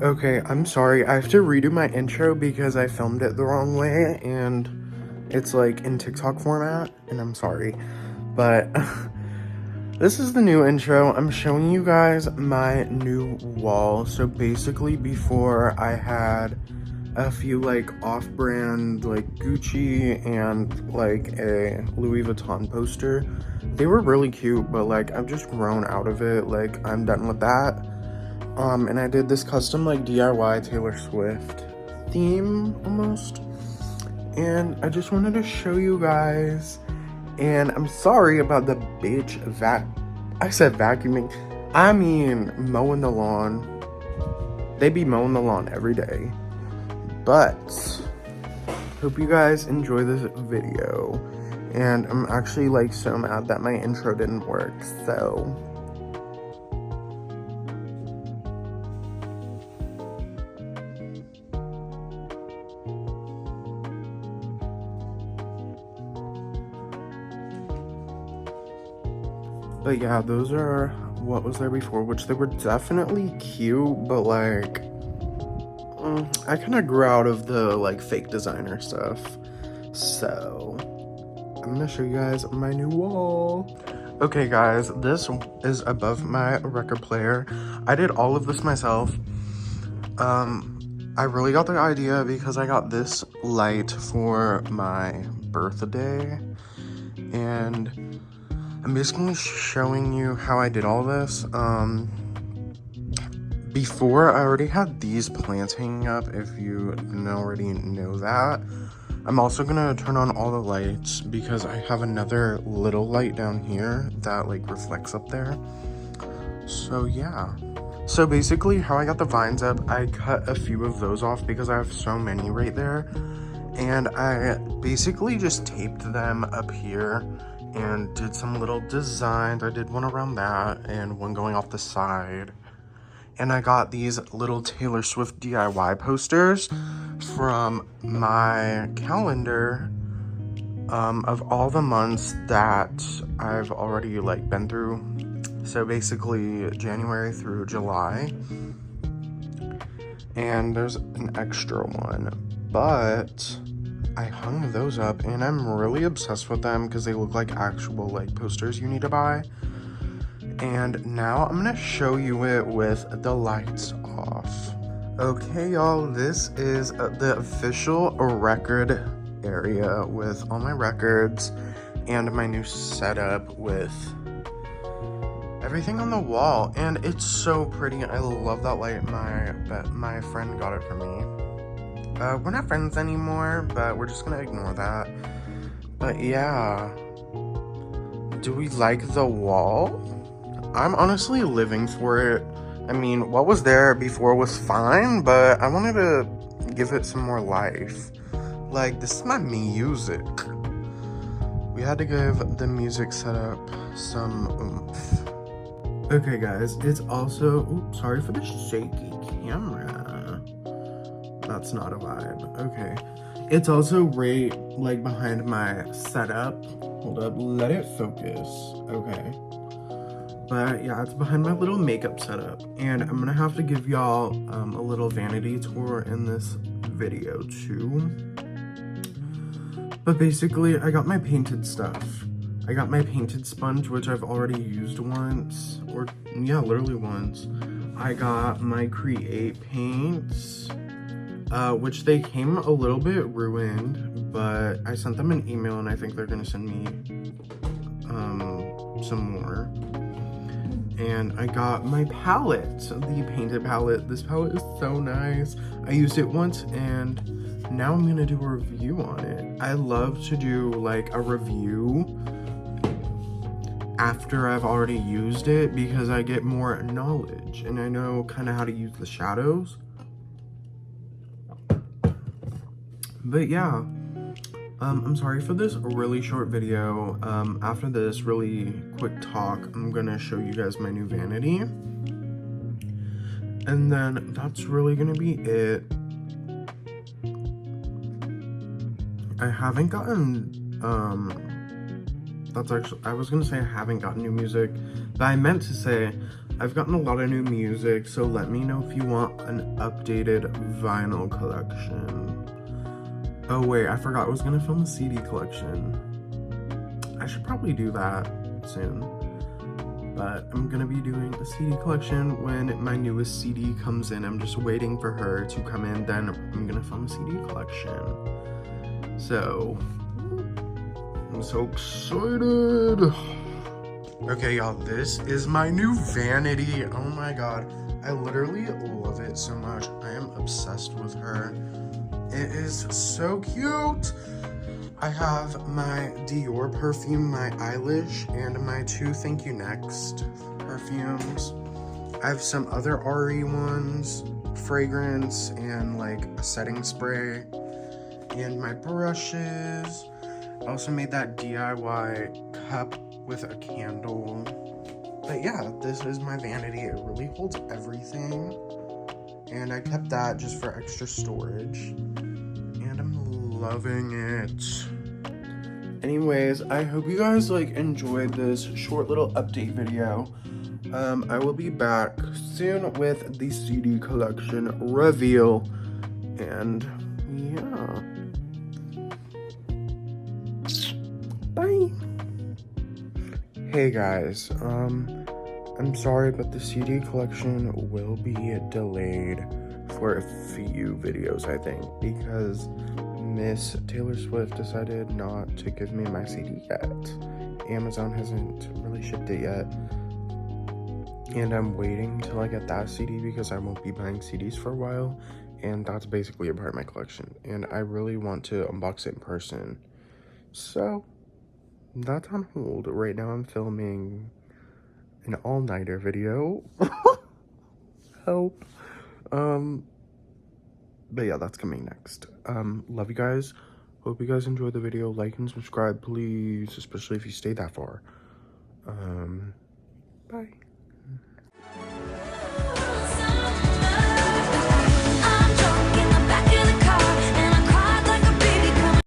Okay, I'm sorry. I have to redo my intro because I filmed it the wrong way and it's like in TikTok format, and I'm sorry. But this is the new intro. I'm showing you guys my new wall. So basically, before I had a few like off-brand like Gucci and like a Louis Vuitton poster. They were really cute, but like I've just grown out of it. Like I'm done with that. And I did this custom like DIY Taylor Swift theme almost. And I just wanted to show you guys. And I'm sorry about the bitch I said vacuuming. I mean mowing the lawn. They be mowing the lawn every day. But hope you guys enjoy this video. And I'm actually like so mad that my intro didn't work. So but yeah, those are what was there before, which they were definitely cute, but like, I kind of grew out of the like fake designer stuff. So I'm gonna show you guys my new wall. Okay guys, this is above my record player. I did all of this myself. I really got the idea because I got this light for my birthday, and I'm basically showing you how I did all this. Before, I already had these plants hanging up, if you already know that. I'm also gonna turn on all the lights because I have another little light down here that like reflects up there. So yeah. So basically how I got the vines up, I cut a few of those off because I have so many right there. And I basically just taped them up here and did some little designs. I did one around that and one going off the side. And I got these little Taylor Swift DIY posters from my calendar of all the months that I've already like been through. So basically January through July. And there's an extra one, but I hung those up and I'm really obsessed with them because they look like actual like posters you need to buy. And now I'm gonna show you it with the lights off. Okay y'all, this is the official record area with all my records and my new setup with everything on the wall, and it's so pretty. I love that light. My friend got it for me. We're not friends anymore, but we're just gonna ignore that. But yeah, do we like the wall? I'm honestly living for it. I mean, what was there before was fine, but I wanted to give it some more life. Like, this is my music. We had to give the music setup some oomph. Okay guys, it's also, oops, sorry for the shaky camera. That's not a vibe. Okay. It's also right like behind my setup. Hold up, let it focus. Okay. But yeah, it's behind my little makeup setup. And I'm gonna have to give y'all a little vanity tour in this video too. But basically, I got my painted stuff. I got my painted sponge, which I've already used once. Or, yeah, literally once. I got my Create paints, which they came a little bit ruined, but I sent them an email and I think they're gonna send me some more. And I got my palette, the painted palette. This palette is so nice. I used it once and now I'm gonna do a review on it. I love to do like a review after I've already used it because I get more knowledge and I know kind of how to use the shadows. But yeah, I'm sorry for this really short video. After this really quick talk, I'm gonna show you guys my new vanity. And then that's really gonna be it. I haven't gotten, I was gonna say I haven't gotten new music, but I meant to say I've gotten a lot of new music, so let me know if you want an updated vinyl collection. Oh wait, I forgot I was gonna film a CD collection. I should probably do that soon. But I'm gonna be doing a CD collection when my newest CD comes in. I'm just waiting for her to come in, then I'm gonna film a CD collection. So, I'm so excited. Okay, y'all, this is my new vanity. Oh my god, I literally love it so much. I am obsessed with her. It is so cute. I have my Dior perfume, my Eilish, and my 2 Thank You Next perfumes. I have some other RE ones, fragrance, and like a setting spray, and my brushes. I also made that DIY cup with a candle. But yeah, this is my vanity. It really holds everything. And I kept that just for extra storage. And I'm loving it. Anyways, I hope you guys like enjoyed this short little update video. I will be back soon with the CD collection reveal. And yeah. Bye. Hey guys, I'm sorry, but the CD collection will be delayed for a few videos, I think, because Miss Taylor Swift decided not to give me my CD yet. Amazon hasn't really shipped it yet, and I'm waiting till I get that CD because I won't be buying CDs for a while, and that's basically a part of my collection, and I really want to unbox it in person. So that's on hold. Right now I'm filming an all-nighter video. Help. But yeah, that's coming next. Love you guys. Hope you guys enjoyed the video. Like and subscribe, please, especially if you stayed that far. Bye.